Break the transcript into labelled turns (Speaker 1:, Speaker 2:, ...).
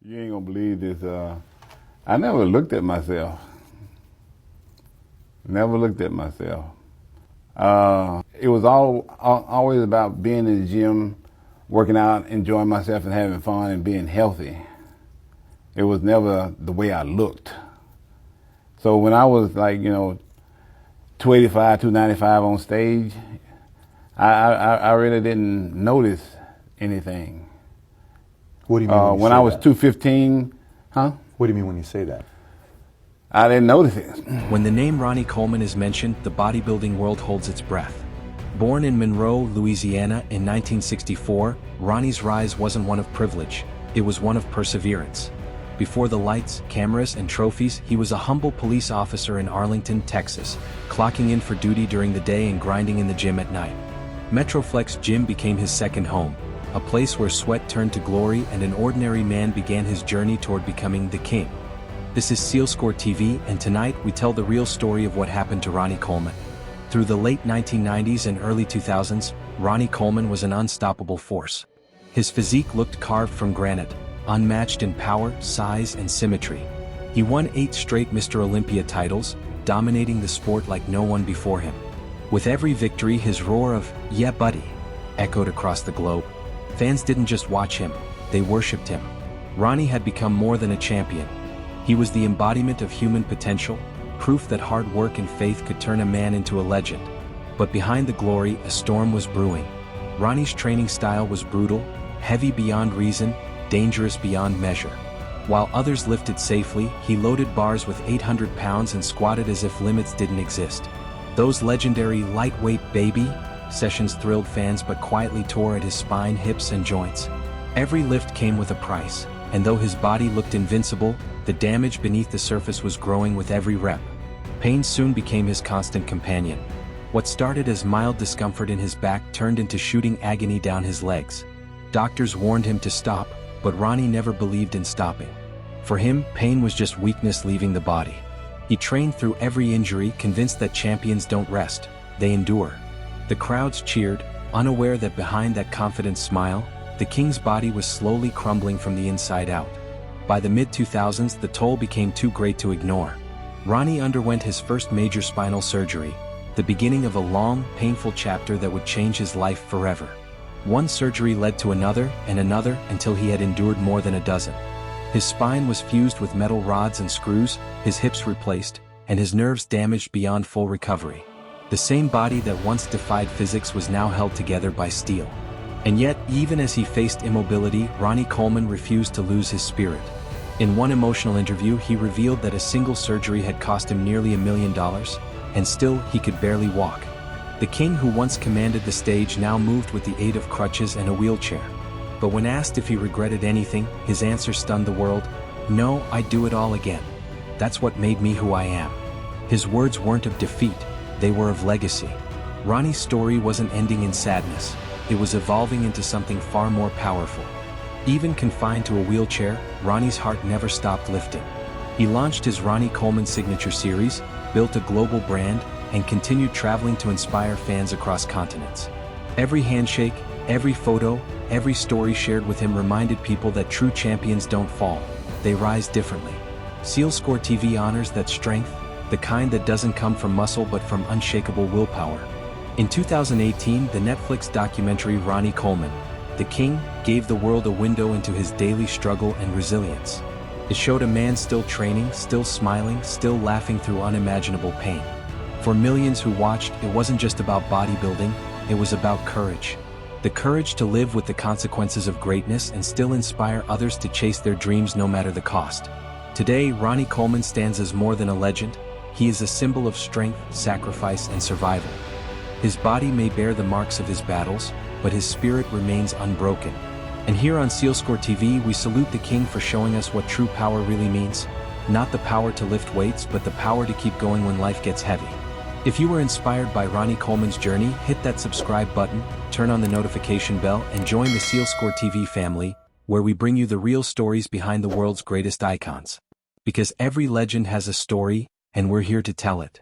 Speaker 1: You ain't gonna believe this. I never looked at myself. Never looked at myself. It was always about being in the gym, working out, enjoying myself and having fun and being healthy. It was never the way I looked. So when I was like, 285, 295 on stage, I really didn't notice anything.
Speaker 2: What do you mean
Speaker 1: when I was 215, huh?
Speaker 2: What do you mean when you say that?
Speaker 1: I didn't notice it.
Speaker 3: When the name Ronnie Coleman is mentioned, the bodybuilding world holds its breath. Born in Monroe, Louisiana in 1964, Ronnie's rise wasn't one of privilege, it was one of perseverance. Before the lights, cameras, and trophies, he was a humble police officer in Arlington, Texas, clocking in for duty during the day and grinding in the gym at night. Metroflex Gym became his second home, a place where sweat turned to glory and an ordinary man began his journey toward becoming the king. This is CeleScore TV, and tonight we tell the real story of what happened to Ronnie Coleman. Through the late 1990s and early 2000s, Ronnie Coleman was an unstoppable force. His physique looked carved from granite, unmatched in power, size, and symmetry. He won 8 straight Mr. Olympia titles, dominating the sport like no one before him. With every victory, his roar of, "Yeah, buddy," echoed across the globe. Fans didn't just watch him, they worshipped him. Ronnie had become more than a champion. He was the embodiment of human potential, proof that hard work and faith could turn a man into a legend. But behind the glory, a storm was brewing. Ronnie's training style was brutal, heavy beyond reason, dangerous beyond measure. While others lifted safely, he loaded bars with 800 pounds and squatted as if limits didn't exist. Those legendary lightweight baby sessions thrilled fans but quietly tore at his spine, hips, and joints. Every lift came with a price, and though his body looked invincible, the damage beneath the surface was growing with every rep. Pain soon became his constant companion. What started as mild discomfort in his back turned into shooting agony down his legs. Doctors warned him to stop, but Ronnie never believed in stopping. For him, pain was just weakness leaving the body. He trained through every injury, convinced that champions don't rest, they endure. The crowds cheered, unaware that behind that confident smile, the king's body was slowly crumbling from the inside out. By the mid-2000s, the toll became too great to ignore. Ronnie underwent his first major spinal surgery, the beginning of a long, painful chapter that would change his life forever. One surgery led to another and another until he had endured more than a dozen. His spine was fused with metal rods and screws, his hips replaced, and his nerves damaged beyond full recovery. The same body that once defied physics was now held together by steel. And yet, even as he faced immobility, Ronnie Coleman refused to lose his spirit. In one emotional interview, he revealed that a single surgery had cost him nearly $1 million, and still he could barely walk. The king who once commanded the stage now moved with the aid of crutches and a wheelchair. But when asked if he regretted anything, his answer stunned the world: "No, I'd do it all again. That's what made me who I am." His words weren't of defeat, they were of legacy. Ronnie's story wasn't ending in sadness, it was evolving into something far more powerful. Even confined to a wheelchair, Ronnie's heart never stopped lifting. He launched his Ronnie Coleman Signature Series, built a global brand, and continued traveling to inspire fans across continents. Every handshake, every photo, every story shared with him reminded people that true champions don't fall, they rise differently. CeleScore TV honors that strength, the kind that doesn't come from muscle but from unshakable willpower. In 2018, the Netflix documentary Ronnie Coleman, The King, gave the world a window into his daily struggle and resilience. It showed a man still training, still smiling, still laughing through unimaginable pain. For millions who watched, it wasn't just about bodybuilding, it was about courage. The courage to live with the consequences of greatness and still inspire others to chase their dreams no matter the cost. Today, Ronnie Coleman stands as more than a legend. He is a symbol of strength, sacrifice, and survival. His body may bear the marks of his battles, but his spirit remains unbroken. And here on CeleScore TV, we salute the king for showing us what true power really means. Not the power to lift weights, but the power to keep going when life gets heavy. If you were inspired by Ronnie Coleman's journey, hit that subscribe button, turn on the notification bell, and join the CeleScore TV family, where we bring you the real stories behind the world's greatest icons. Because every legend has a story, and we're here to tell it.